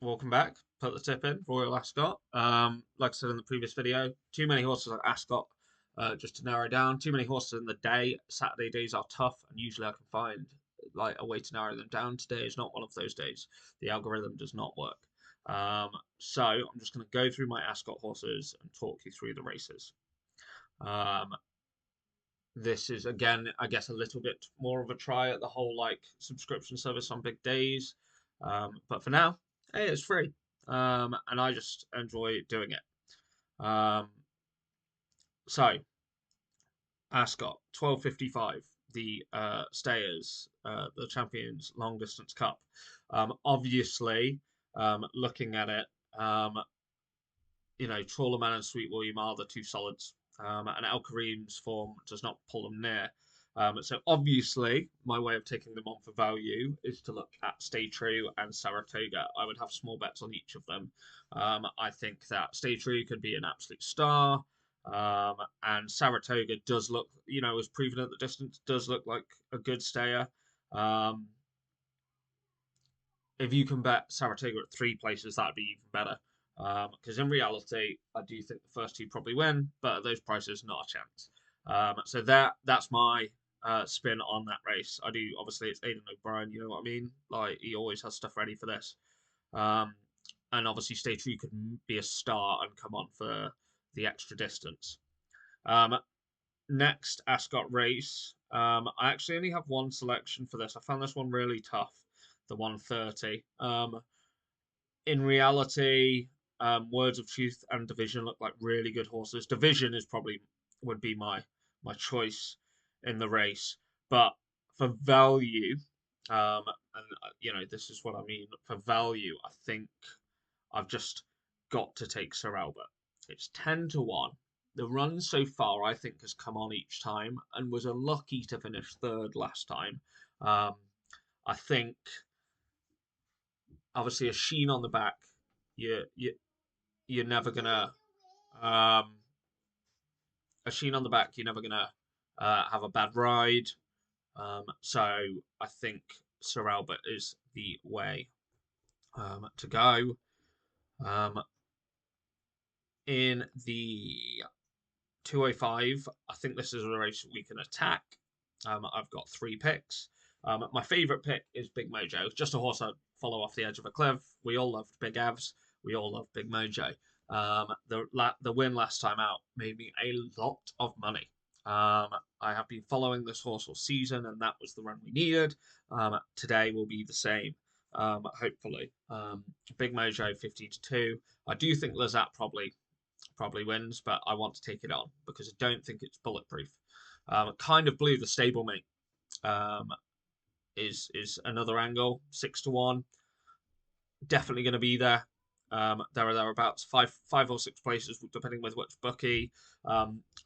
Welcome back. Put the tip in, Royal Ascot. Like I said in the previous video, too many horses at Ascot. Just to narrow down, too many horses in the day. Saturday days are tough, and usually I can find like a way to narrow them down. Today is not one of those days. The algorithm does not work. So I'm just going to go through my Ascot horses and talk you through the races. Um, this is again, I guess, a little bit more of a try at the whole like subscription service on big days. But for now, hey, it's free, and I just enjoy doing it. So Ascot 12:55, the Stayers, the Champions Long Distance Cup. Obviously, looking at it, um, Trawlerman and Sweet William are the two solids, and Al Kareem's form does not pull them near. So obviously, my way of taking them on for value is to look at Stay True and Saratoga. I would have small bets on each of them. I think that Stay True could be an absolute star, and Saratoga does look, as proven at the distance, does look like a good stayer. Um, if you can bet Saratoga at three places, that'd be even better. Because in reality, I do think the first two probably win, but at those prices, not a chance. So that's my spin on that race. I do obviously it's Aidan O'Brien, you know what I mean? Like he always has stuff ready for this. Um, and obviously Stay True could be a star and come on for the extra distance. Um, Next Ascot race. I actually only have one selection for this. I found this one really tough, the 130. In reality, Words of Truth and Division look like really good horses. Division is probably would be my choice in the race, but for value, and this is what I mean. For value, I think I've just got to take Sir Albert. It's 10-1. The run so far, I think, has come on each time and was unlucky to finish third last time. Um, I think obviously a sheen on the back. You you're never gonna um, a sheen on the back. You're never gonna have a bad ride. So I think Sir Albert is the way to go. Um, in the 205, I think this is a race we can attack. I've got three picks. My favourite pick is Big Mojo. Just a horse I'd follow off the edge of a cliff. We all loved Big Evs. We all love Big Mojo. The win last time out made me a lot of money. I have been following this horse all season, and that was the run we needed. Today will be the same, hopefully. Big Mojo 15-2. I do think Lazat probably wins, but I want to take it on because I don't think it's bulletproof. Kind of blue, the stablemate um, is another angle, 6-1. Definitely going to be there. There are thereabouts five or six places depending with which bookie.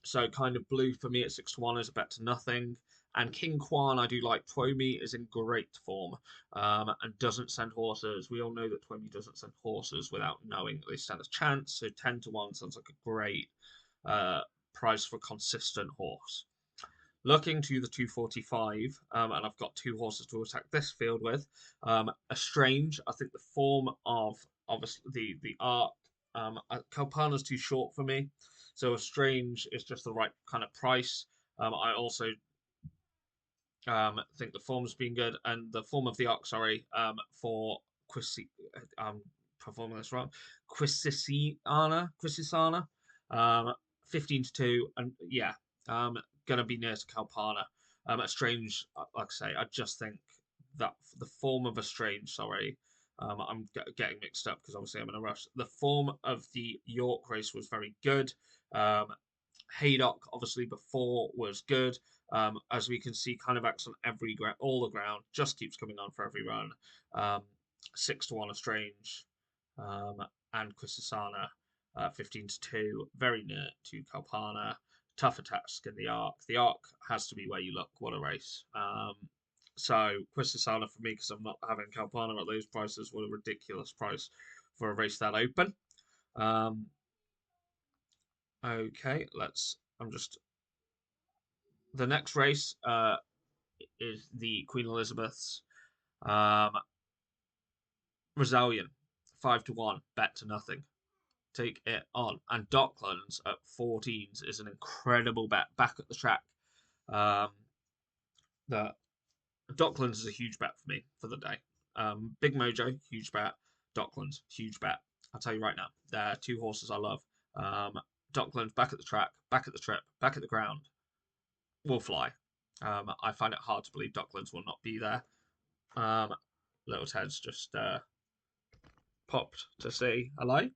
So kind of blue for me at 6-1 is a bet to nothing. And King Kwan, I do like. Twomey is in great form and doesn't send horses. We all know that Twomey doesn't send horses without knowing that they stand a chance. So 10-1 sounds like a great uh, price for a consistent horse. Looking to the 245, and I've got two horses to attack this field with. A Strange, I think the form of obviously the arc. Kalpana's too short for me, so a Strange is just the right kind of price. I also think the form's been good, and the form of the arc, sorry, for Quisi, performing this wrong, Quisisana, 15-2, and yeah, gonna be near to Kalpana. A Strange, like I say, I just think that the form of a Strange, sorry, I'm getting mixed up because obviously I'm in a rush. The form of the York race was very good. Um, Haydock, obviously, before was good. As we can see, kind of acts on all the ground, just keeps coming on for every run. Um, 6-1 a Strange, um, and Quisisana, 15-2, very near to Kalpana. Tougher task in the arc. The arc has to be where you look. What a race. So Quisisana for me, because I'm not having Kalpana at those prices, what a ridiculous price for a race that open. Um, okay, let's. I'm just the next race is the Queen Elizabeth's um, Brazilian, 5-1, bet to nothing. Take it on. And Docklands at 14s is an incredible bet back at the track. Um, the Docklands is a huge bet for me for the day. Big Mojo, huge bet. Docklands, huge bet. I'll tell you right now, they're two horses I love. Docklands back at the track, back at the trip, back at the ground, will fly. I find it hard to believe Docklands will not be there. Little Ted's just popped to see hello.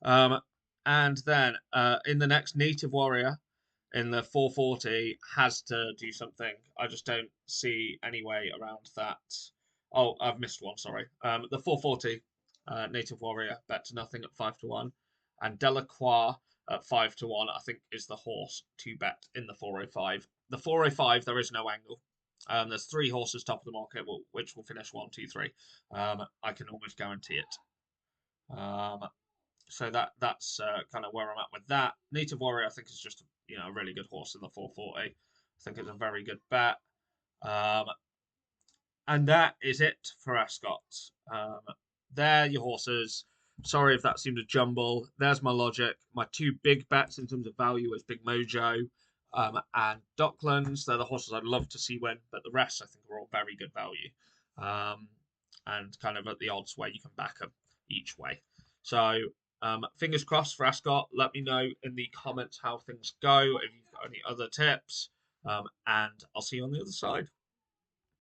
And then in the next, Native Warrior in the 440 has to do something. I just don't see any way around that. Oh, I've missed one, sorry. The 440, Native Warrior, bet to nothing at 5-1. And Delacroix at 5-1, I think, is the horse to bet in the 405. The 405, there is no angle. There's three horses top of the market, which will finish 1, 2, 3. I can almost guarantee it. So that's kind of where I'm at with that. Native Warrior, I think, is just a really good horse in the 440. I think it's a very good bet. And that is it for Ascot. They're your horses. Sorry if that seemed a jumble. There's my logic. My two big bets in terms of value is Big Mojo and Docklands. They're the horses I'd love to see win, but the rest I think are all very good value. And kind of at the odds where you can back them each way. So fingers crossed for Ascot. Let me know in the comments how things go, if you've got any other tips. And I'll see you on the other side.